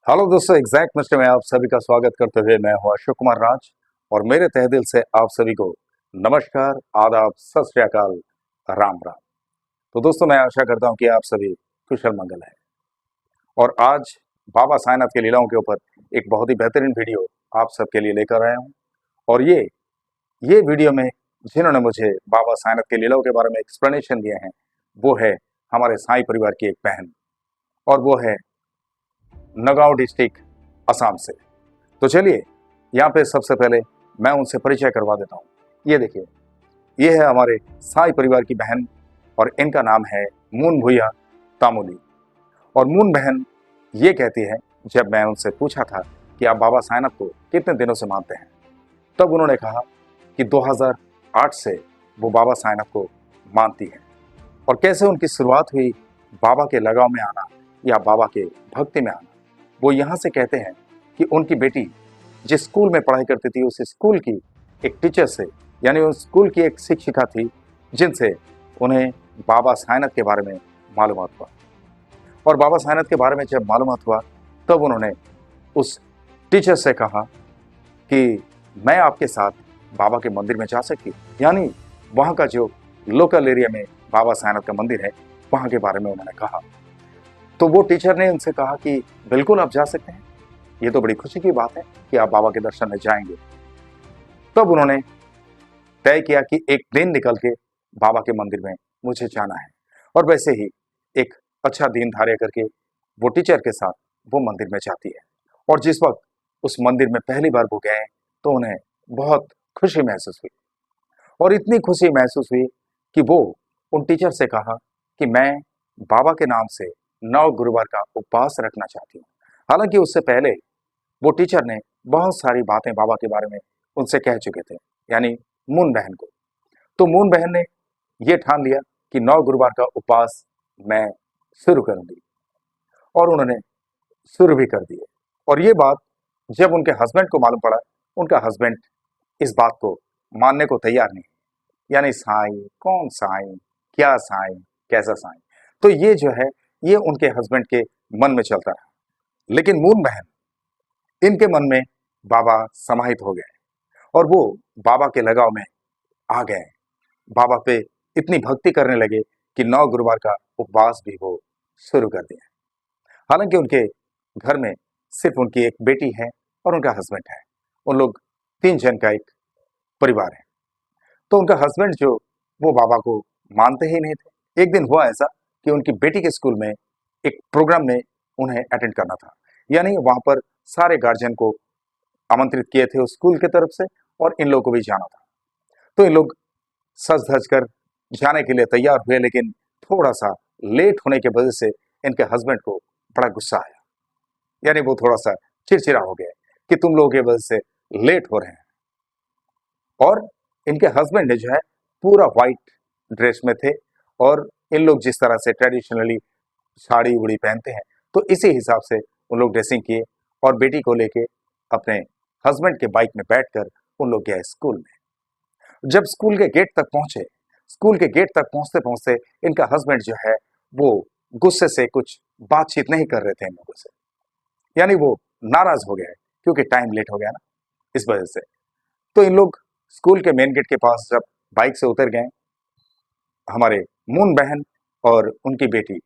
Hello दोस्तों, exact mister में आप सभी का स्वागत करते हुए मैं हूं अशोक कुमार राज। और मेरे तहे दिल से आप सभी को नमस्कार, आदाब, सत श्री अकाल, राम राम। तो दोस्तों, मैं आशा करता हूं कि आप सभी कुशल मंगल हैं। और आज बाबा साईंनाथ की लीलाओं के ऊपर एक बहुत ही बेहतरीन वीडियो आप सबके लिए लेकर आया हूं। और ये वीडियो में जिन्होंने मुझे बाबा साईंनाथ की लीलाओं के बारे में एक्सप्लेनेशन दिए हैं, वो है हमारे साईं परिवार की एक बहन, और वो है नगांव डिस्ट्रिक्ट, असम से। तो चलिए, यहाँ पे सबसे पहले मैं उनसे परिचय करवा देता हूँ। ये देखिए, ये है हमारे साई परिवार की बहन, और इनका नाम है मून भूया तामोली। और मून बहन ये कहती है, जब मैं उनसे पूछा था कि आप बाबा साईंनाथ को कितने दिनों से मानते हैं, तब उन्होंने कहा कि 2008 से वो बाबा साईंनाथ को मानती है। और कैसे उनकी शुरुआत हुई बाबा के लगाव में आना या बाबा के भक्ति में आना, वो यहाँ से कहते हैं कि उनकी बेटी जिस स्कूल में पढ़ाई करती थी, उस स्कूल की एक टीचर से, यानी उस स्कूल की एक शिक्षिका थी, जिनसे उन्हें बाबा साईंनाथ के बारे में मालूमात हुआ। और बाबा साईंनाथ के बारे में जब मालूमात हुआ, तब उन्होंने उस टीचर से कहा कि मैं आपके साथ बाबा के मंदिर में जा सकती हूँ, यानी वहाँ का जो लोकल एरिया में बाबा साईंनाथ का मंदिर है, वहाँ के बारे में उन्होंने कहा। तो वो टीचर ने उनसे कहा कि बिल्कुल आप जा सकते हैं, ये तो बड़ी खुशी की बात है कि आप बाबा के दर्शन में जाएंगे। तब उन्होंने तय किया कि एक दिन निकल के बाबा के मंदिर में मुझे जाना है। और वैसे ही एक अच्छा दिन धार्य करके वो टीचर के साथ वो मंदिर में जाती है। और जिस वक्त उस मंदिर में पहली बार वो गए, तो उन्हें बहुत खुशी महसूस हुई। और इतनी खुशी महसूस हुई कि वो उन टीचर से कहा कि मैं बाबा के नाम से 9 गुरुवार का उपवास रखना चाहती हूँ। हालांकि उससे पहले वो टीचर ने बहुत सारी बातें बाबा के बारे में उनसे कह चुके थे, यानी मून बहन को। तो मून बहन ने ये ठान लिया कि 9 गुरुवार का उपवास मैं शुरू करूंगी, और उन्होंने शुरू भी कर दिए। और ये बात जब उनके हस्बैंड को मालूम पड़ा, उनका हस्बैंड इस बात को मानने को तैयार नहीं, यानी साईं कौन, साईं क्या, साईं कैसा साईं। तो ये जो है, ये उनके हस्बैंड के मन में चलता रहा। लेकिन मून बहन, इनके मन में बाबा समाहित हो गए, और वो बाबा के लगाव में आ गए। बाबा पे इतनी भक्ति करने लगे कि 9 गुरुवार का उपवास भी वो शुरू कर दिया। हालांकि उनके घर में सिर्फ उनकी एक बेटी है और उनका हस्बैंड है। उन लोग 3 जन का एक परिवार है। तो उनका हस्बैंड जो, वो बाबा को मानते ही नहीं थे। एक दिन हुआ ऐसा कि उनकी बेटी के स्कूल में एक प्रोग्राम में उन्हें अटेंड करना था, यानी वहां पर सारे गार्जियन को आमंत्रित किए थे उस स्कूल की तरफ से, और इन लोगों को भी जाना था। तो इन लोग सज धज कर जाने के लिए तैयार हुए, लेकिन थोड़ा सा लेट होने की वजह से इनके हस्बैंड को बड़ा गुस्सा आया, यानी वो थोड़ा सा चिड़चिड़ा हो गया कि तुम लोगों की वजह से लेट हो रहे हैं। और इनके हस्बैंड ने जो है, पूरा व्हाइट ड्रेस में थे, और इन लोग जिस तरह से ट्रेडिशनली साड़ी उड़ी पहनते हैं, तो इसी हिसाब से उन लोग ड्रेसिंग किए, और बेटी को लेके अपने हस्बैंड के बाइक में बैठकर उन लोग गए स्कूल में। जब स्कूल के गेट तक पहुंचे, स्कूल के गेट तक पहुंचते पहुंचते इनका हस्बैंड जो है, वो गुस्से से कुछ बातचीत नहीं कर रहे थे इन लोगों से, यानी वो नाराज हो गए क्योंकि टाइम लेट हो गया ना, इस वजह से। तो इन लोग स्कूल के मेन गेट के पास जब बाइक से उतर गए, हमारे मून बहन और उनकी बेटी,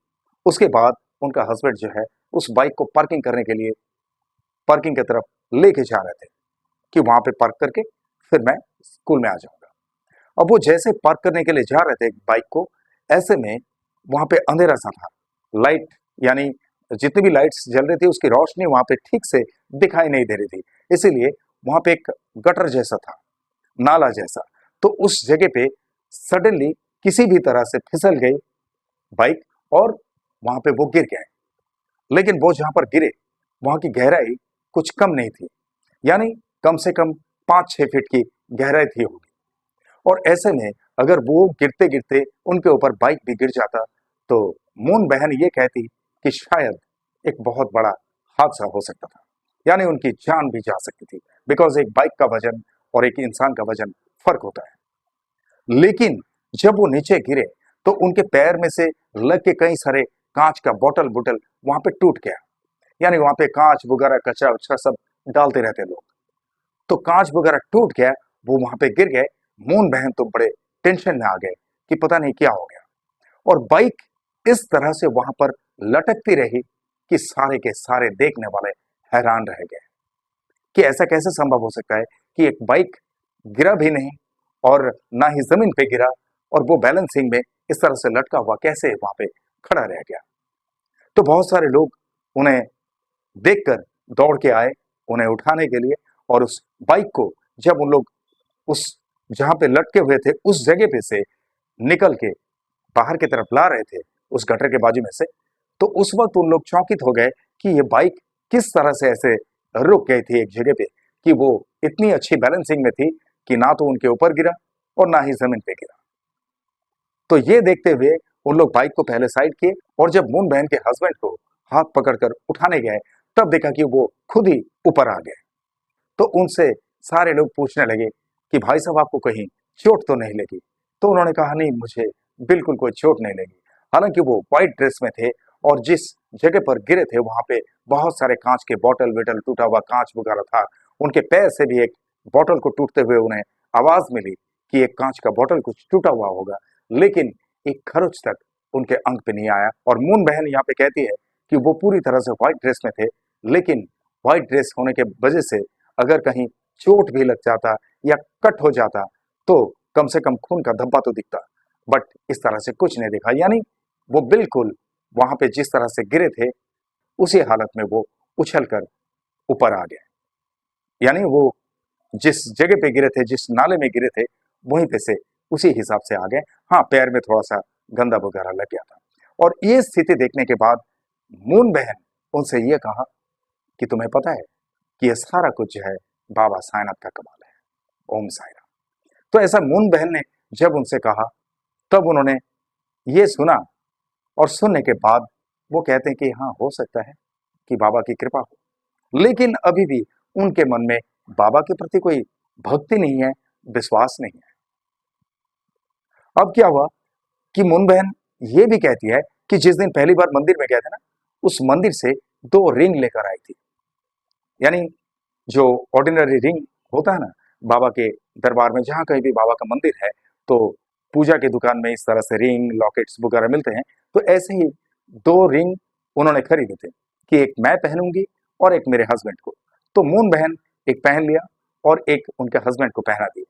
उसके बाद उनका हस्बैंड जो है, उस बाइक को पार्किंग करने के लिए पार्किंग की तरफ लेके जा रहे थे कि वहां पे पार्क करके फिर मैं स्कूल में आ जाऊंगा। अब वो जैसे पार्क करने के लिए जा रहे थे बाइक को, ऐसे में वहां पे अंधेरा सा था, लाइट, यानी जितनी भी लाइट्स जल रही थी उसकी रोशनी वहां पे ठीक से दिखाई नहीं दे रही थी। इसीलिए वहां पे एक गटर जैसा था, नाला जैसा। तो उस जगह पे सडनली किसी भी तरह से फिसल गई बाइक, और वहां पे वो गिर गए। लेकिन वो जहां पर गिरे, वहां की गहराई कुछ कम नहीं थी, यानी कम से कम 5-6 फीट की गहराई थी होगी। और ऐसे में अगर वो गिरते गिरते उनके ऊपर बाइक भी गिर जाता, तो मून बहन ये कहती कि शायद एक बहुत बड़ा हादसा हो सकता था, यानी उनकी जान भी जा सकती थी, बिकॉज एक बाइक का वजन और एक इंसान का वजन फर्क होता है। लेकिन जब वो नीचे गिरे, तो उनके पैर में से लग के कई सारे कांच का बोतल वहां पे टूट गया। यानी वहां पे कांच वगैरह कचरा वचरा सब डालते रहते लोग। तो कांच वगैरह टूट गया, वो वहां पे गिर गए। मून बहन तो बड़े टेंशन में आ गए कि पता नहीं क्या हो गया। और बाइक इस तरह से वहां पर लटकती रही कि सारे के सारे देखने वाले हैरान रह गए कि ऐसा कैसे संभव हो सकता है कि एक बाइक गिरा भी नहीं और ना ही जमीन पे गिरा, और वो बैलेंसिंग में इस तरह से लटका हुआ कैसे वहां पे खड़ा रह गया। तो बहुत सारे लोग उन्हें देखकर दौड़ के आए उन्हें उठाने के लिए, और उस बाइक को जब उन लोग उस जहां पे लटके हुए थे उस जगह पे से निकल के बाहर की तरफ ला रहे थे, उस गटर के बाजू में से, तो उस वक्त उन लोग चौंकित हो गए कि ये बाइक किस तरह से ऐसे रुक गई थी एक जगह पे, कि वो इतनी अच्छी बैलेंसिंग में थी कि ना तो उनके ऊपर गिरा और ना ही जमीन पे गिरा। तो ये देखते हुए उन लोग बाइक को पहले साइड किए, और जब मून बहन के हस्बैंड को हाथ पकड़कर उठाने गए तब देखा कि वो खुद ही ऊपर आ गए। तो उनसे सारे लोग पूछने लगे कि भाई साहब आपको कहीं चोट तो नहीं लगी? तो उन्होंने कहा नहीं, मुझे बिल्कुल कोई चोट नहीं लगी। हालांकि वो व्हाइट ड्रेस में थे और जिस जगह पर गिरे थे वहां पे बहुत सारे कांच के बॉटल विटल टूटा हुआ कांच वगैरह था। उनके पैर से भी एक बॉटल को टूटते हुए उन्हें आवाज मिली कि एक कांच का बॉटल कुछ टूटा हुआ होगा, लेकिन एक खरोच तक उनके अंग पे नहीं आया। और मून बहन यहाँ पे कहती है कि वो पूरी तरह से व्हाइट ड्रेस में थे, लेकिन व्हाइट ड्रेस होने के वजह से अगर कहीं चोट भी लग जाता या कट हो जाता तो कम से कम खून का धब्बा तो दिखता, बट इस तरह से कुछ नहीं दिखा। यानी वो बिल्कुल वहां पे जिस तरह से गिरे थे उसी हालत में वो उछल कर ऊपर आ गए। यानी वो जिस जगह पे गिरे थे, जिस नाले में गिरे थे, वहीं पे से उसी हिसाब से आ गए। हाँ, पैर में थोड़ा सा गंदा वगैरह लग गया था। और ये स्थिति देखने के बाद मून बहन उनसे ये कहा कि तुम्हें पता है कि ये सारा कुछ जो है बाबा साईनाथ का कमाल है। ओम साईं राम। तो ऐसा मून बहन ने जब उनसे कहा तब उन्होंने ये सुना, और सुनने के बाद वो कहते हैं कि हाँ, हो सकता है कि बाबा की कृपा हो, लेकिन अभी भी उनके मन में बाबा के प्रति कोई भक्ति नहीं है, विश्वास नहीं है। अब क्या हुआ कि मून बहन ये भी कहती है कि जिस दिन पहली बार मंदिर में गए थे ना, उस मंदिर से 2 रिंग लेकर आई थी। यानी जो ऑर्डिनरी रिंग होता है ना, बाबा के दरबार में जहाँ कहीं भी बाबा का मंदिर है तो पूजा की दुकान में इस तरह से रिंग लॉकेट्स वगैरह मिलते हैं। तो ऐसे ही 2 रिंग उन्होंने खरीदे थे कि एक मैं पहनूंगी और एक मेरे हस्बैंड को। तो मून बहन एक पहन लिया और एक उनके हस्बैंड को पहना दिया।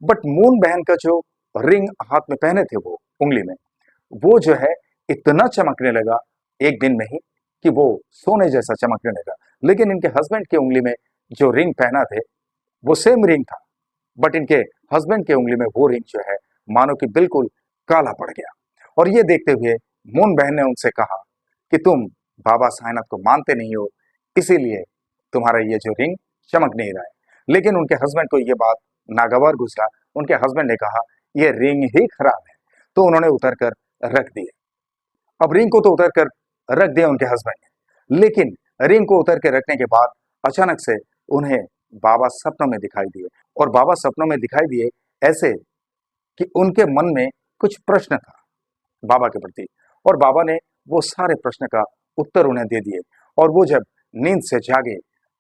बट मून बहन का जो रिंग हाथ में पहने थे वो उंगली में, वो जो है इतना चमकने लगा एक दिन में ही कि वो सोने जैसा चमकने लगा। लेकिन इनके हस्बैंड की उंगली में जो रिंग पहना थे वो सेम रिंग था, बट इनके हस्बैंड के उंगली में वो रिंग जो है मानो कि बिल्कुल काला पड़ गया। और ये देखते हुए मून बहन ने उनसे कहा कि तुम बाबा साईनाथ को मानते नहीं हो, इसीलिए तुम्हारा ये जो रिंग चमक नहीं रहा है। लेकिन उनके हस्बैंड को ये बात नागवार गुजरा। उनके हस्बैंड ने कहा ये रिंग ही खराब है, तो उन्होंने उतर कर रख दिए। अब रिंग को तो उतर कर रख दिया उनके हस्बैंड ने, लेकिन रिंग को उतर के रखने के बाद अचानक से उन्हें बाबा सपनों में दिखाई दिए। और बाबा सपनों में दिखाई दिए ऐसे कि उनके मन में कुछ प्रश्न था बाबा के प्रति, और बाबा ने वो सारे प्रश्न का उत्तर उन्हें दे दिए। और वो जब नींद से जागे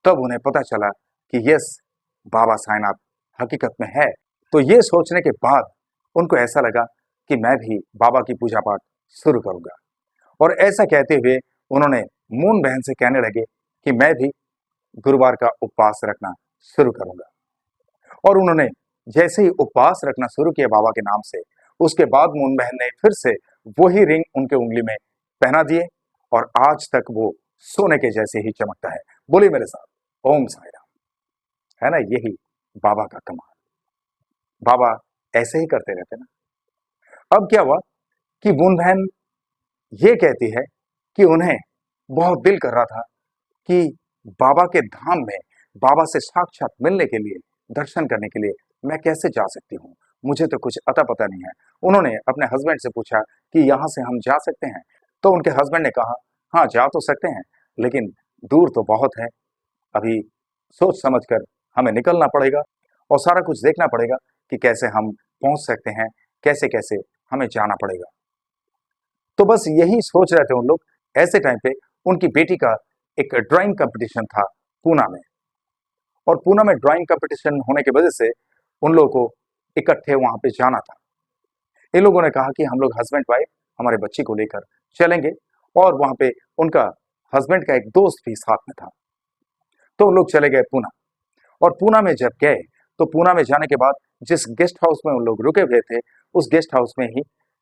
तब उन्हें पता चला कि यस, बाबा साईनाथ हकीकत में है। तो ये सोचने के बाद उनको ऐसा लगा कि मैं भी बाबा की पूजा पाठ शुरू करूंगा। और ऐसा कहते हुए उन्होंने मून बहन से कहने लगे कि मैं भी गुरुवार का उपवास रखना शुरू करूंगा। और उन्होंने जैसे ही उपवास रखना शुरू किया बाबा के नाम से, उसके बाद मून बहन ने फिर से वही रिंग उनके उंगली में पहना दिए, और आज तक वो सोने के जैसे ही चमकता है। बोलिए मेरे साथ ओम साई राम। है ना, यही बाबा का कमाल। बाबा ऐसे ही करते रहते ना। अब क्या हुआ कि मून बहन ये कहती है कि उन्हें बहुत दिल कर रहा था कि बाबा के धाम में बाबा से साक्षात मिलने के लिए, दर्शन करने के लिए मैं कैसे जा सकती हूँ, मुझे तो कुछ अता पता नहीं है। उन्होंने अपने हस्बैंड से पूछा कि यहाँ से हम जा सकते हैं? तो उनके हस्बैंड ने कहा हाँ, जा तो सकते हैं, लेकिन दूर तो बहुत है। अभी सोच समझ कर हमें निकलना पड़ेगा और सारा कुछ देखना पड़ेगा कि कैसे हम पहुंच सकते हैं, कैसे कैसे हमें जाना पड़ेगा। तो बस यही सोच रहे थे उन लोग। ऐसे टाइम पे उनकी बेटी का एक ड्राइंग कंपटीशन था पूना में, और पूना में ड्राइंग कंपटीशन होने की वजह से उन लोगों को इकट्ठे वहां पे जाना था। इन लोगों ने कहा कि हम लोग हस्बैंड वाइफ हमारे बच्ची को लेकर चलेंगे, और वहां पे उनका हस्बैंड का एक दोस्त भी साथ में था। तो उन लोग चले गए पूना, और पूना में जब गए तो पूना में जाने के बाद जिस गेस्ट हाउस में उन लोग रुके हुए थे, उस गेस्ट हाउस में ही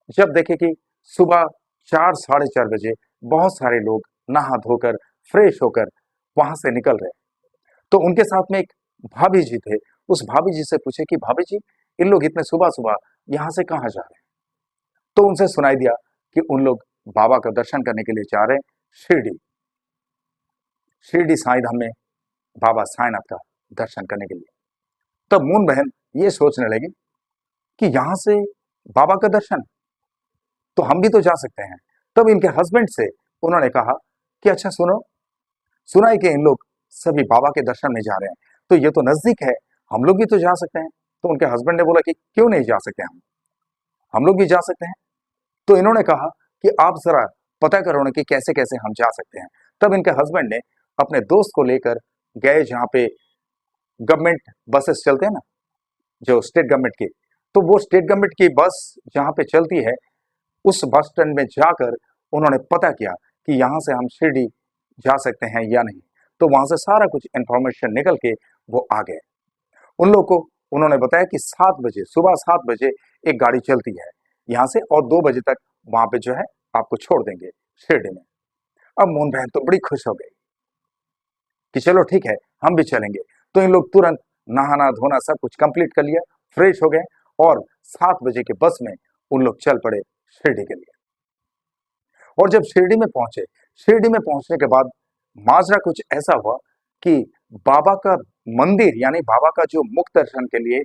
जब देखे कि सुबह 4 साढ़े 4 बजे बहुत सारे लोग नहा धोकर फ्रेश होकर वहां से निकल रहे, तो उनके साथ में एक भाभी जी थे। उस भाभी जी से पूछे कि भाभी जी, इन लोग इतने सुबह सुबह यहाँ से कहाँ जा रहे हैं? तो उनसे सुनाई दिया कि उन लोग बाबा का दर्शन करने के लिए जा रहे हैं शिरडी, शिरडी साईं धाम में बाबा साईनाथ का दर्शन करने के लिए। तब मून बहन ये सोचने लगी कि यहां से बाबा का दर्शन, तो हम भी तो जा सकते हैं। तब इनके हस्बैंड से उन्होंने कहा कि अच्छा सुनो, सुना है कि इन लोग सभी बाबा के दर्शन में जा रहे हैं, तो ये तो नजदीक है, हम लोग भी तो जा सकते हैं। तो उनके हस्बैंड ने बोला कि क्यों नहीं जा सकते, हम लोग भी जा सकते हैं। तो इन्होंने कहा कि आप जरा पता करो ना कि कैसे कैसे हम जा सकते हैं। तब इनके हस्बैंड ने अपने दोस्त को लेकर गए जहाँ पे गवर्नमेंट बसेस चलते हैं ना, जो स्टेट गवर्नमेंट की, तो वो स्टेट गवर्नमेंट की बस जहाँ पे चलती है, उस बस स्टैंड में जाकर उन्होंने पता किया कि यहाँ से हम शिरडी जा सकते हैं या नहीं। तो वहां से सारा कुछ इंफॉर्मेशन निकल के वो आ गए। उन लोगों को उन्होंने बताया कि 7 बजे, सुबह 7 बजे एक गाड़ी चलती है यहाँ से, और 2 बजे तक वहां पे जो है आपको छोड़ देंगे शिरडी में। अब मोहन बहन तो बड़ी खुश हो गई कि चलो ठीक है, हम भी चलेंगे। तो इन लोग तुरंत नहाना धोना सब कुछ कंप्लीट कर लिया, फ्रेश हो गए, और 7 बजे के बस में उन लोग चल पड़े शिरडी के लिए। और जब शिरडी में पहुंचे, शिरडी में पहुंचने के बाद माजरा कुछ ऐसा हुआ कि बाबा का मंदिर, यानी बाबा का जो मुख्य दर्शन के लिए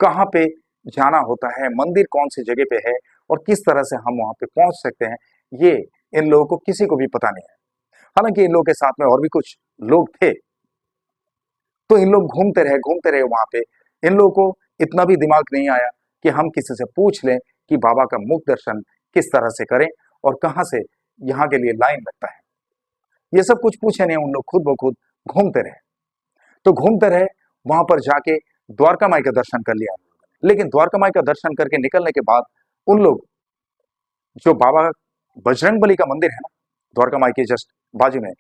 कहाँ पे जाना होता है, मंदिर कौन सी जगह पे है, और किस तरह से हम वहां पे पहुंच सकते हैं, ये इन लोगों को किसी को भी पता नहीं है। हालांकि इन लोगों के साथ में और भी कुछ लोग थे। तो इन लोग घूमते रहे वहां पे। इन लोगों को इतना भी दिमाग नहीं आया कि हम किसी से पूछ लें कि बाबा का मुख दर्शन किस तरह से करें और कहाँ से यहाँ के लिए लाइन लगता है। ये सब कुछ पूछे नहीं, उन लोग खुद ब खुद घूमते रहे। तो घूमते रहे, वहां पर जाके द्वारका माई का दर्शन कर लिया। लेकिन द्वारका माई का दर्शन करके निकलने के बाद उन लोग जो बाबा बजरंगबली का मंदिर है ना, द्वारका माई के जस्ट बाजू में,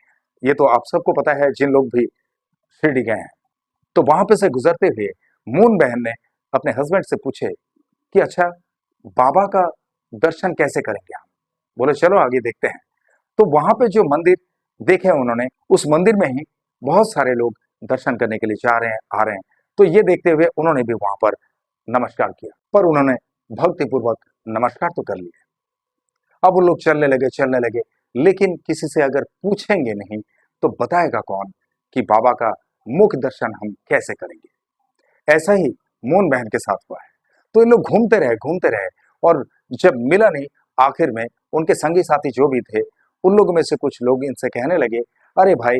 ये तो आप सबको पता है जिन लोग भी शिरडी गए हैं। तो वहां पे से गुजरते हुए मून बहन ने अपने हस्बैंड से पूछे कि अच्छा, बाबा का दर्शन कैसे करेंगे हम? बोले चलो आगे देखते हैं। तो वहां पे जो मंदिर देखे उन्होंने, उस मंदिर में ही बहुत सारे लोग दर्शन करने के लिए जा रहे हैं, आ रहे हैं। तो ये देखते हुए उन्होंने भी वहां पर नमस्कार किया, पर उन्होंने भक्तिपूर्वक नमस्कार तो कर लिया। अब वो लोग चलने लगे, लेकिन किसी से अगर पूछेंगे नहीं तो बताएगा कौन कि बाबा का मुख दर्शन हम कैसे करेंगे। ऐसा ही मोन बहन के साथ हुआ है। तो ये लोग घूमते रहे, और जब मिला नहीं, आखिर में उनके संगी साथी जो भी थे, उन लोगों में से कुछ लोग इनसे कहने लगे, अरे भाई,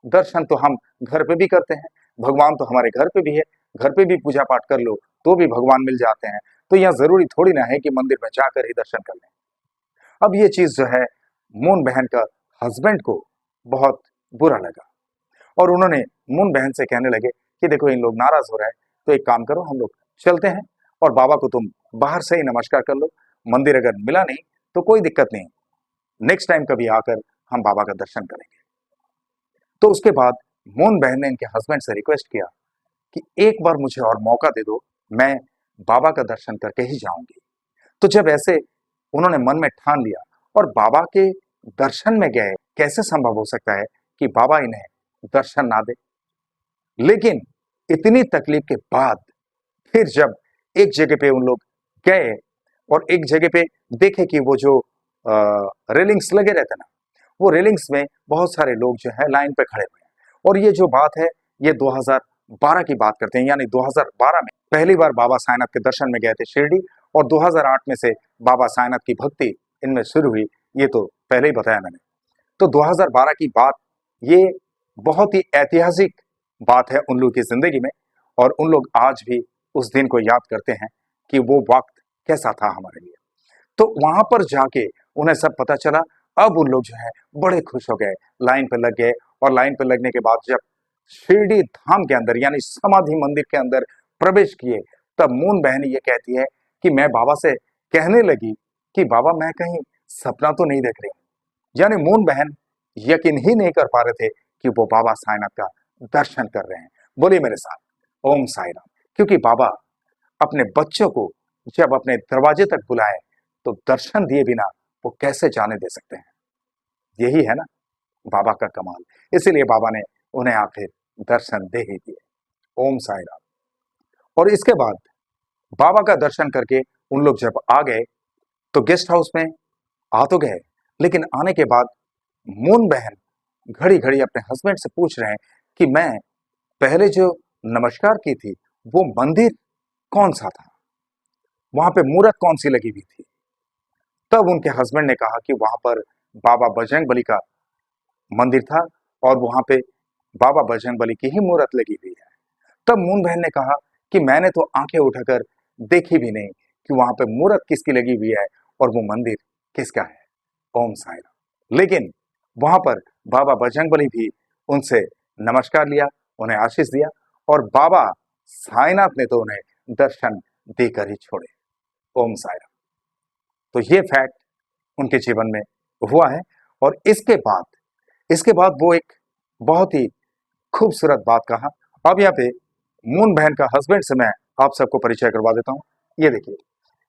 दर्शन तो हम घर पे भी करते हैं, भगवान तो हमारे घर पे भी है, घर पे भी पूजा पाठ कर लो तो भी भगवान मिल जाते हैं, तो यहाँ जरूरी थोड़ी ना है कि मंदिर में जाकर ही दर्शन कर लें। अब ये चीज जो है मोन बहन का हस्बैंड को बहुत बुरा लगा, और उन्होंने मून बहन से कहने लगे कि देखो इन लोग नाराज हो रहे हैं, तो एक काम करो, हम लोग चलते हैं और बाबा को तुम बाहर से ही नमस्कार कर लो, मंदिर अगर मिला नहीं तो कोई दिक्कत नहीं, नेक्स्ट टाइम कभी आकर हम बाबा का दर्शन करेंगे। तो उसके बाद मून बहन ने इनके हस्बैंड से रिक्वेस्ट किया कि एक बार मुझे और मौका दे दो, मैं बाबा का दर्शन करके ही जाऊंगी। तो जब ऐसे उन्होंने मन में ठान लिया और बाबा के दर्शन में गए, कैसे संभव हो सकता है कि बाबा इन्हें दर्शन ना दे? लेकिन इतनी तकलीफ के बाद फिर जब एक जगह पे उन लोग गए और एक जगह पे देखे कि वो जो रेलिंग्स लगे रहते ना, वो रेलिंग्स में बहुत सारे लोग जो है लाइन पे खड़े हुए हैं। और ये जो बात है, ये 2012 की बात करते हैं, यानी 2012 में पहली बार बाबा साईनाथ के दर्शन में गए थे शिरडी, और 2008 में से बाबा साईनाथ की भक्ति इनमें शुरू हुई, ये तो पहले ही बताया मैंने। तो 2012 की बात, ये बहुत ही ऐतिहासिक बात है उन लोग की जिंदगी में, और उन लोग आज भी उस दिन को याद करते हैं कि वो वक्त कैसा था हमारे लिए। तो वहां पर जाके उन्हें सब पता चला, अब उन लोग जो है बड़े खुश हो गए, लाइन पे लग गए। और लाइन पे लगने के बाद जब शिरडी धाम के अंदर यानी समाधि मंदिर के अंदर प्रवेश किए, तब मून बहन ये कहती है कि मैं बाबा से कहने लगी कि बाबा मैं कहीं सपना तो नहीं देख रही। यानी मून बहन यकीन ही नहीं कर पा रहे थे कि वो बाबा साईनाथ का दर्शन कर रहे हैं। बोलिए मेरे साथ, ओम साई राम। क्योंकि बाबा अपने बच्चों को जब अपने दरवाजे तक बुलाए तो दर्शन दिए बिना वो कैसे जाने दे सकते हैं। यही है ना बाबा का कमाल। इसीलिए बाबा ने उन्हें आखिर दर्शन दे ही दिए। ओम साई राम। और इसके बाद बाबा का दर्शन करके उन लोग जब आ गए तो गेस्ट हाउस में आ तो गए, लेकिन आने के बाद मून बहन घड़ी घड़ी अपने हस्बैंड से पूछ रहे हैं कि मैं पहले जो नमस्कार की थी वो मंदिर कौन सा था, वहां पे मूर्त कौन सी लगी हुई थी। तब उनके हस्बैंड ने कहा कि वहां पर बाबा बजरंगबली का मंदिर था और वहां पे बाबा बजरंगबली की ही मूर्त लगी हुई है। तब मून बहन ने कहा कि मैंने तो आंखें उठाकर देखी भी नहीं कि वहां पे मूर्त किसकी लगी हुई है और वो मंदिर किसका है। ओम साई राम। लेकिन वहां पर बाबा बजरंगबली भी उनसे नमस्कार लिया, उन्हें आशीष दिया और बाबा साईनाथ ने तो उन्हें दर्शन देकर ही छोड़े। ओम साई राम। तो ये फैक्ट उनके जीवन में हुआ है। और इसके बाद वो एक बहुत ही खूबसूरत बात कहा। अब यहाँ पे मून बहन का हस्बैंड से मैं आप सबको परिचय करवा देता हूँ। ये देखिए,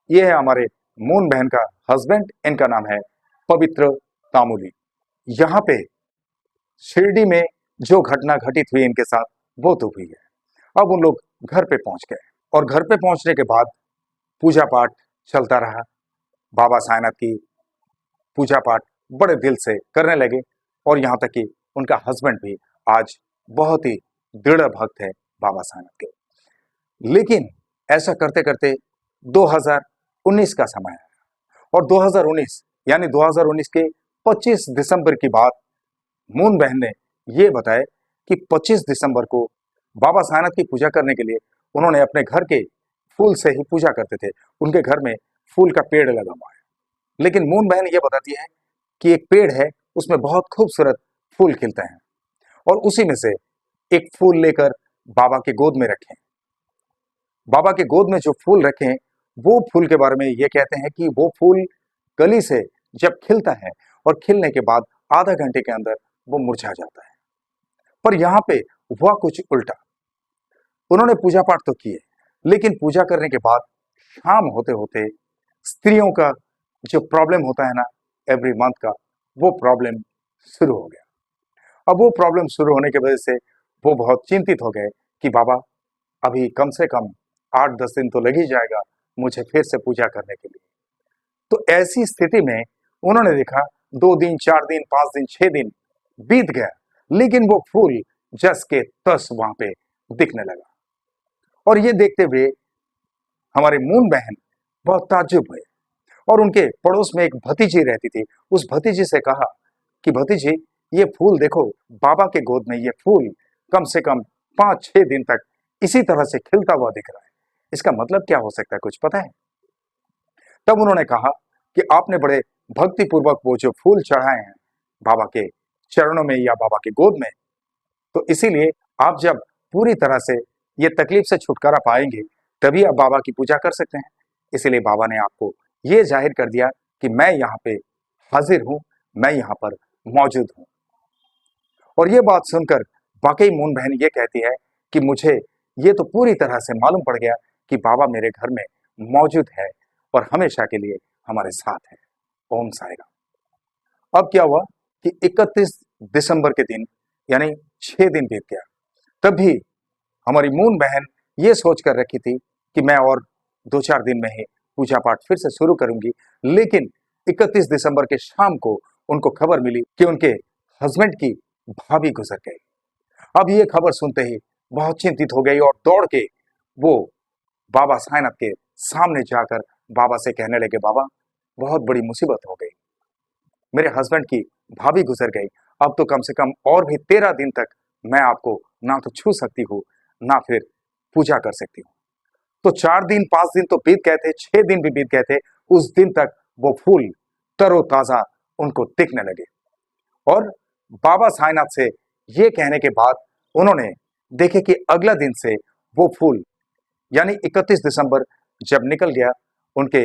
ये है हमारे मून बहन का हस्बैंड, इनका नाम है पवित्र तामुली। यहाँ पे शिरडी में जो घटना घटित हुई इनके साथ वो तो हुई है। अब उन लोग घर पे पहुंच गए और घर पे पहुंचने के बाद पूजा पाठ चलता रहा। बाबा साईनाथ की पूजा पाठ बड़े दिल से करने लगे और यहाँ तक कि उनका हस्बैंड भी आज बहुत ही दृढ़ भक्त है बाबा साईनाथ के। लेकिन ऐसा करते करते 2019 का समय आया और 2019 यानी 2019 के 25 दिसंबर की बात मून बहन ने ये बताया कि 25 दिसंबर को बाबा साईनाथ की पूजा करने के लिए उन्होंने अपने घर के फूल से ही पूजा करते थे। उनके घर में फूल का पेड़ लगा हुआ है। लेकिन मून बहन ये बताती है कि एक पेड़ है, उसमें बहुत खूबसूरत फूल खिलते हैं और उसी में से एक फूल लेकर बाबा के गोद में रखें। बाबा के गोद में जो फूल रखें वो फूल के बारे में ये कहते हैं कि वो फूल कली से जब खिलता है और खिलने के बाद आधा घंटे के अंदर वो मुरझा जाता है। पर यहाँ पे हुआ कुछ उल्टा। उन्होंने पूजा पाठ तो किए, लेकिन पूजा करने के बाद शाम होते होते स्त्रियों का जो प्रॉब्लम होता है ना एवरी मंथ का, वो प्रॉब्लम शुरू हो गया। अब वो प्रॉब्लम शुरू होने की वजह से वो बहुत चिंतित हो गए कि बाबा अभी कम से कम 8-10 दिन तो लग ही जाएगा मुझे फिर से पूजा करने के लिए। तो ऐसी स्थिति में उन्होंने देखा 2 दिन, 4 दिन, 5 दिन, 6 दिन बीत गया, लेकिन वो फूल जस के तस वहां पे दिखने लगा। और ये देखते हुए हमारे मून बहन बहुत ताज्जुब हुए और उनके पड़ोस में एक भतीजी रहती थी। उस भतीजी से कहा कि भतीजी ये फूल देखो, बाबा के गोद में ये फूल कम से कम 5-6 दिन तक इसी तरह से खिलता हुआ दिख रहा है, इसका मतलब क्या हो सकता है, कुछ पता है? तब उन्होंने कहा कि आपने बड़े भक्ति पूर्वक वो जो फूल चढ़ाए हैं बाबा के चरणों में या बाबा के गोद में, तो इसीलिए आप जब पूरी तरह से ये तकलीफ से छुटकारा पाएंगे तभी आप बाबा की पूजा कर सकते हैं। इसीलिए बाबा ने आपको ये जाहिर कर दिया कि मैं यहाँ पे हाजिर हूँ, मैं यहाँ पर मौजूद हूँ। और ये बात सुनकर वाकई मून बहन ये कहती है कि मुझे ये तो पूरी तरह से मालूम पड़ गया कि बाबा मेरे घर में मौजूद है और हमेशा के लिए हमारे साथ है। ओम साई राम। अब क्या हुआ कि 31 दिसंबर के दिन यानी 6 दिन बीत गया, तब भी हमारी मून बहन ये सोच कर रखी थी कि मैं और 2-4 दिन में ही पूजा पाठ फिर से शुरू करूंगी। लेकिन 31 दिसंबर के शाम को उनको खबर मिली कि उनके हस्बैंड की भाभी गुजर गई। अब ये खबर सुनते ही बहुत चिंतित हो गई और दौड़ के वो बाबा साईनाथ के सामने जाकर बाबा से कहने लगे, बाबा बहुत बड़ी मुसीबत हो गई, मेरे हस्बैंड की भाभी गुजर गई, अब तो कम से कम और भी 13 दिन तक मैं आपको ना तो छू सकती हूँ ना फिर पूजा कर सकती हूँ। तो 4 दिन 5 दिन तो बीत गए थे, 6 दिन भी बीत गए थे। उस दिन तक वो फूल तरोताजा उनको दिखने लगे। और बाबा साईनाथ से ये कहने के बाद उन्होंने देखे कि अगला दिन से वो फूल यानी 31 दिसंबर जब निकल गया, उनके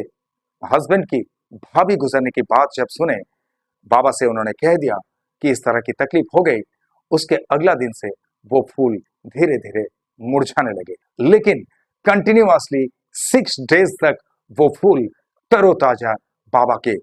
हस्बैंड की भाभी गुजरने की बात जब सुने, बाबा से उन्होंने कह दिया कि इस तरह की तकलीफ हो गई। उसके अगला दिन से वो फूल धीरे धीरे मुरझाने लगे, लेकिन कंटिन्यूअसली 6 डेज तक वो फूल तरोताजा बाबा के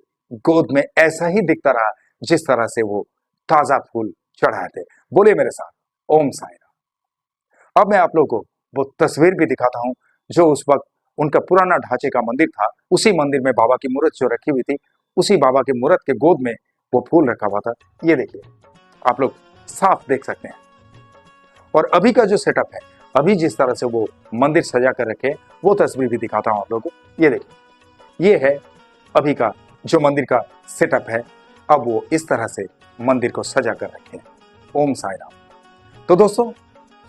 गोद में ऐसा ही दिखता रहा जिस तरह से वो ताजा फूल चढ़ाए थे। बोलिए मेरे साथ, ओम साई राम। अब मैं आप लोगों को वो तस्वीर भी दिखाता हूं जो उस वक्त उनका पुराना ढांचे का मंदिर था। उसी मंदिर में बाबा की मूर्त जो रखी हुई थी, उसी बाबा की मूर्त के गोद में वो फूल रखा हुआ था। ये देखिए, आप लोग साफ देख सकते हैं। और अभी का जो सेटअप है, अभी जिस तरह से वो मंदिर सजा कर रखे, वो तस्वीर भी दिखाता हूं आप लोगों को। ये देखिए, ये है अभी का जो मंदिर का सेटअप है। अब वो इस तरह से मंदिर को सजा कर रखे हैं। ओम साई राम। तो दोस्तों,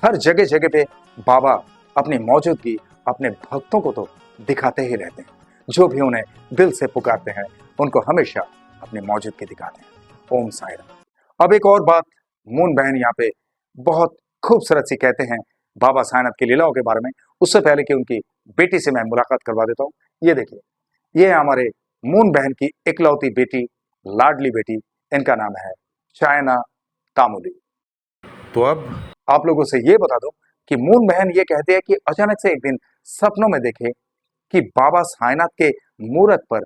हर जगह जगह पे बाबा अपनी मौजूदगी अपने भक्तों को तो दिखाते ही रहते हैं। जो भी उन्हें दिल से पुकारते हैं, उनको हमेशा अपनी मौजूदगी दिखाते हैं। ओम साई राम। अब एक और बात, मून बहन यहाँ पे बहुत खूबसूरत सी कहते हैं बाबा साईनाथ की लीलाओं के बारे में। उससे पहले कि उनकी बेटी से मैं मुलाकात करवा देता हूँ। ये देखिए, ये है हमारे मून बहन की इकलौती बेटी, लाडली बेटी। इनका नाम है चाइना तामुली। तो अब आप लोगों से ये बता दूं कि मून बहन ये कहते हैं कि अचानक से एक दिन सपनों में देखे कि बाबा साईनाथ के मूरत पर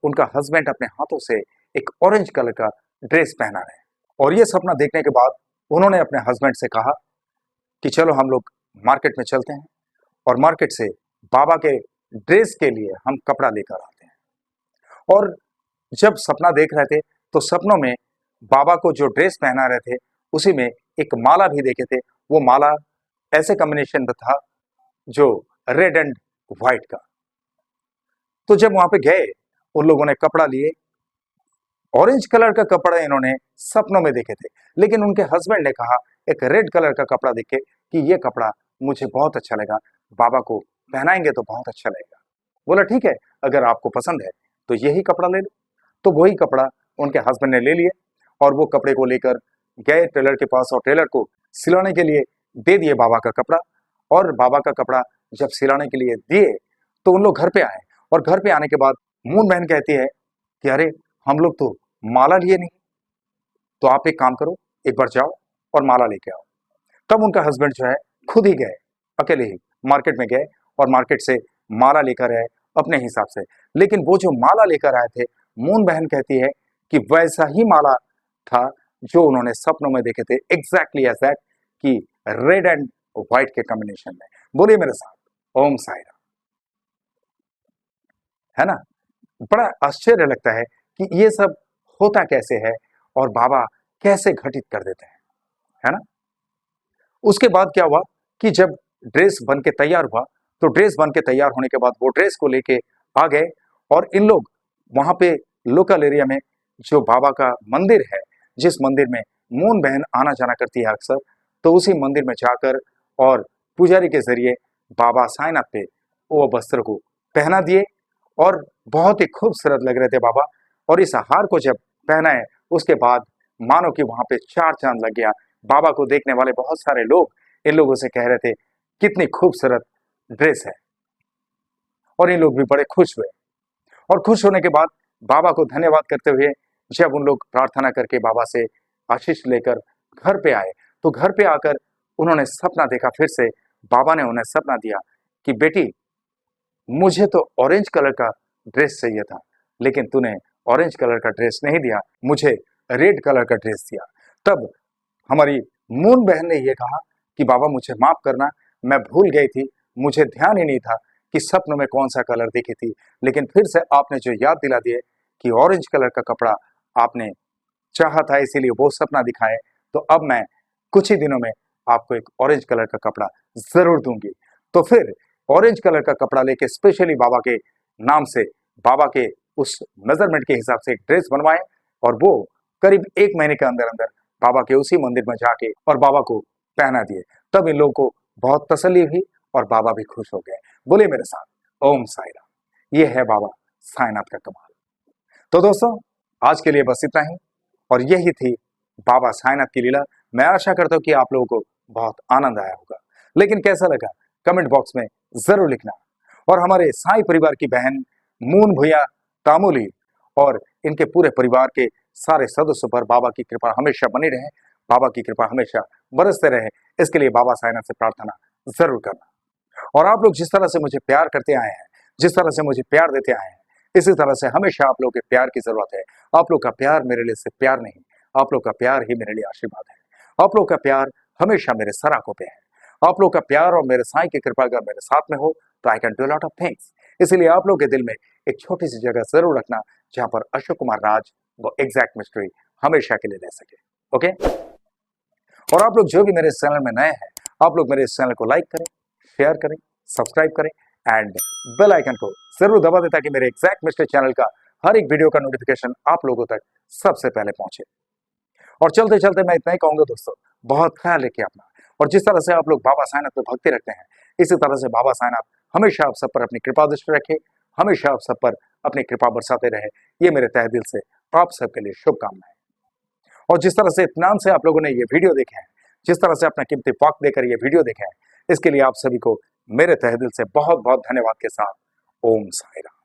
उनका हस्बैंड अपने हाथों से एक ऑरेंज कलर का ड्रेस पहना रहे हैं। और ये सपना देखने के बाद उन्होंने अपने हस्बैंड से कहा कि चलो हम लोग मार्केट में चलते हैं और मार्केट से बाबा के ड्रेस के लिए हम कपड़ा लेकर आते हैं। और जब सपना देख रहे थे तो सपनों में बाबा को जो ड्रेस पहना रहे थे उसी में एक माला भी देखे थे। वो माला ऐसे कॉम्बिनेशन में था जो रेड एंड व्हाइट का। तो जब वहां पे गए, उन लोगों ने कपड़ा लिए, ऑरेंज कलर का कपड़ा इन्होंने सपनों में देखे थे, लेकिन उनके हस्बैंड ने कहा एक रेड कलर का कपड़ा देखे कि ये कपड़ा मुझे बहुत अच्छा लगा, बाबा को पहनाएंगे तो बहुत अच्छा लगेगा। बोला ठीक है, अगर आपको पसंद है तो यही कपड़ा ले लो। तो वही कपड़ा उनके हस्बैंड ने ले लिए और वो कपड़े को लेकर गए टेलर के पास और टेलर को सिलाने के लिए दे दिए बाबा का कपड़ा। और बाबा का कपड़ा जब सिलाने के लिए दिए तो उन लोग घर पे आए। और घर पे आने के बाद मून बहन कहती है कि अरे, हम लोग तो माला लिए नहीं, तो आप एक काम करो, एक बार जाओ और माला लेके आओ। तब उनका हस्बैंड जो है खुद ही गए, अकेले ही मार्केट में गए और मार्केट से माला लेकर आए अपने हिसाब से। लेकिन वो जो माला लेकर आए थे, मून बहन कहती है कि वैसा ही माला था जो उन्होंने सपनों में देखे थे, एग्जैक्टली एज दैट, कि रेड एंड व्हाइट के कॉम्बिनेशन में। बोलिए मेरे साथ, ओम साई राम। है ना? बड़ा आश्चर्य लगता है कि ये सब होता कैसे है और बाबा कैसे घटित कर देते हैं, है ना? उसके बाद क्या हुआ कि जब ड्रेस बन के तैयार हुआ, तो ड्रेस बन के तैयार होने के बाद वो ड्रेस को लेके आ गए। और इन लोग वहां पे लोकल एरिया में जो बाबा का मंदिर है, जिस मंदिर में मून बहन आना जाना करती है अक्सर, तो उसी मंदिर में जाकर और पुजारी के जरिए बाबा साईनाथ पे वो वस्त्र को पहना दिए। और बहुत ही खूबसूरत लग रहे थे बाबा। और इस हार को जब पहनाए, उसके बाद मानो कि वहां पे चार चांद लग गया। बाबा को देखने वाले बहुत सारे लोग इन लोगों से कह रहे थे कितनी खूबसूरत ड्रेस है। और इन लोग भी बड़े खुश हुए। और खुश होने के बाद बाबा को धन्यवाद करते हुए जब उन लोग प्रार्थना करके बाबा से आशीष लेकर घर पे आए, तो घर पे आकर उन्होंने सपना देखा। फिर से बाबा ने उन्हें सपना दिया कि बेटी, मुझे तो ऑरेंज कलर का ड्रेस चाहिए था, लेकिन तूने ऑरेंज कलर का ड्रेस नहीं दिया, मुझे रेड कलर का ड्रेस दिया। तब हमारी मून बहन ने यह कहा कि बाबा मुझे माफ करना, मैं भूल गई थी, मुझे ध्यान ही नहीं था कि सपनों में कौन सा कलर दिखी थी। लेकिन फिर से आपने जो याद दिला दिए कि ऑरेंज कलर का कपड़ा आपने चाहा था, इसीलिए वो सपना दिखाए, तो अब मैं कुछ ही दिनों में आपको एक ऑरेंज कलर का कपड़ा जरूर दूंगी। तो फिर ऑरेंज कलर का कपड़ा लेके स्पेशली बाबा के नाम से, बाबा के उस मेजरमेंट के हिसाब से एक ड्रेस बनवाए। और वो करीब 1 महीने के अंदर अंदर बाबा के उसी मंदिर में जाके और बाबा को पहना दिए। तब इन लोगों को बहुत तसल्ली हुई और बाबा भी खुश हो गए। बोले मेरे साथ, ओम साई राम। ये है बाबा साईनाथ का कमाल। तो दोस्तों, आज के लिए बस इतना ही, और यही थी बाबा साईनाथ की लीला। मैं आशा करता हूं कि आप लोगों को बहुत आनंद आया होगा, लेकिन कैसा लगा कमेंट बॉक्स में जरूर लिखना। और हमारे साई परिवार की बहन मून भूया तामोली और इनके पूरे परिवार के सारे सदस्यों पर बाबा की कृपा हमेशा बनी रहे, बाबा की कृपा हमेशा बरसते रहे, इसके लिए बाबा साईनाथ से प्रार्थना जरूर करना। और आप लोग जिस तरह से मुझे प्यार करते आए हैं, जिस तरह से मुझे प्यार देते आए हैं, इसी तरह से हमेशा आप लोगों के प्यार की जरूरत है। आप लोग का प्यार मेरे लिए सिर्फ प्यार नहीं, आप लोग का प्यार ही मेरे लिए आशीर्वाद है। आप लोग का प्यार हमेशा मेरे सर आंखों पे है। आप लोग का प्यार और मेरे साईं की कृपा अगर मेरे साथ में हो तो I can do lot of things. इसीलिए आप लोग के दिल में एक छोटी सी जगह जरूर रखना जहां पर अशोक कुमार राज वो एग्जैक्ट मिस्ट्री हमेशा के लिए रह सके। ओके, और आप लोग जो भी मेरे इस चैनल में नए हैं, आप लोग मेरे इस चैनल को लाइक करें, शेयर करें, सब्सक्राइब करें एंड बेल आइकन को जरूर दबा दें ताकि मेरे एग्जैक्ट मिस्ट्री चैनल का हर एक वीडियो का नोटिफिकेशन आप लोगों तक सबसे पहले पहुंचे। और चलते चलते मैं इतना ही कहूंगा दोस्तों, बहुत ख्याल रखिए अपना। और जिस तरह से आप लोग बाबा साईनाथ पे भक्ति रखते हैं, इसी तरह से बाबा साईनाथ हमेशा आप सब पर अपनी कृपा दृष्टि रखे, हमेशा आप सब पर अपनी कृपा बरसाते रहे। ये मेरे तहे दिल से आप सबके लिए शुभकामनाएं। और जिस तरह से इत्मीनान से आप लोगों ने ये वीडियो देखे हैं, जिस तरह से अपना कीमती वक्त देकर ये वीडियो देखे हैं, इसके लिए आप सभी को मेरे तहे दिल से बहुत बहुत धन्यवाद के साथ ओम साईं राम।